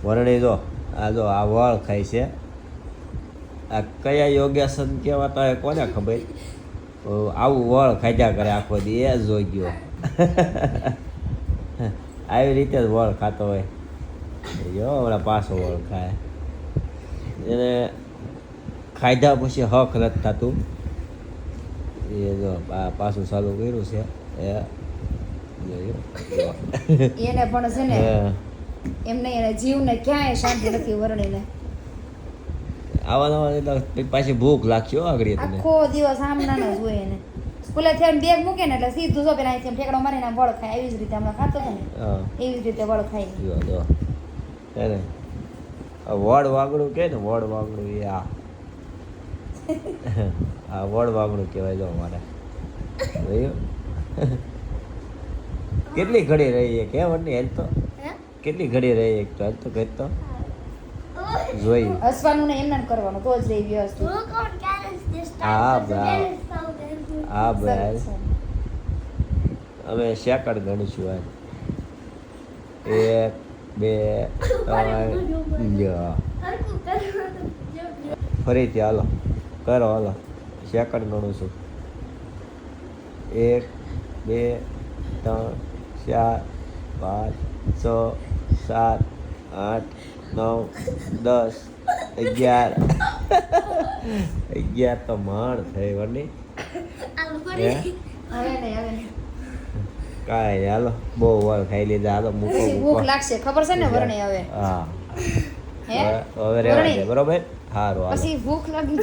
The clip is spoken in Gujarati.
વરણી જો આ વળ ખાય છે. આ કયા યોગાસન કહેવાતા હોય કોને ખબર. આવું વળ ખાધા કરે આખો દી એ જોઈ ગયો. આવી રીતે જ વળ ખાતો હોય. જો હમણાં પાછો વળ ખાય. એને ખાધા પછી હક નથી થતું. એ જો પાછું ચાલુ કર્યું છે. એને પણ છે ને એમને એને જીવને ક્યાંય શાંતિ નથી વરણીને. આવા પાછી ભૂખ લાગશે આગળ તને. આખો દિવસ આમનાનો જ હોય એને. સ્કૂલે થી બેગ મૂકે ને એટલે સીધું જો પેલા અહીંથી ઠેકડો મારીને વળ ખાય. એવી જ રીતે હમણાં ખાતો હતો ને એવી જ રીતે વળ ખાય. એને વડ વાગડું કે ને વડ વાગડું એ આ વડ વાગડું કહેવાય. જો મારે કેટલી ઘડી રહી કે વડની હેલ તો કેટલી ઘડી રહી તો હેલ તો ઘર તો જોઈ હસવાનું ને એમને કરવાનું તો જ રહી વ્યવસ્થિત. હા ભાઈ અમે સેકન્ડ ગણીશું આજ 1 2 3 ફરીથી હાલો કરો હાલો સેકન્ડ ગણું છું 1 2 3 4 5 6 7 8 9 10 11 તો માણ થઈ વની. હવે નહીં કાંઈ હાલો બહુ વાર ખાઈ લીધા. હાલો મૂકો ભૂખ લાગશે ખબર છે ને વરણી હવે. હા હે હવે રહેવા દે બરોબર. સારું હાલો. પછી ભૂખ લાગી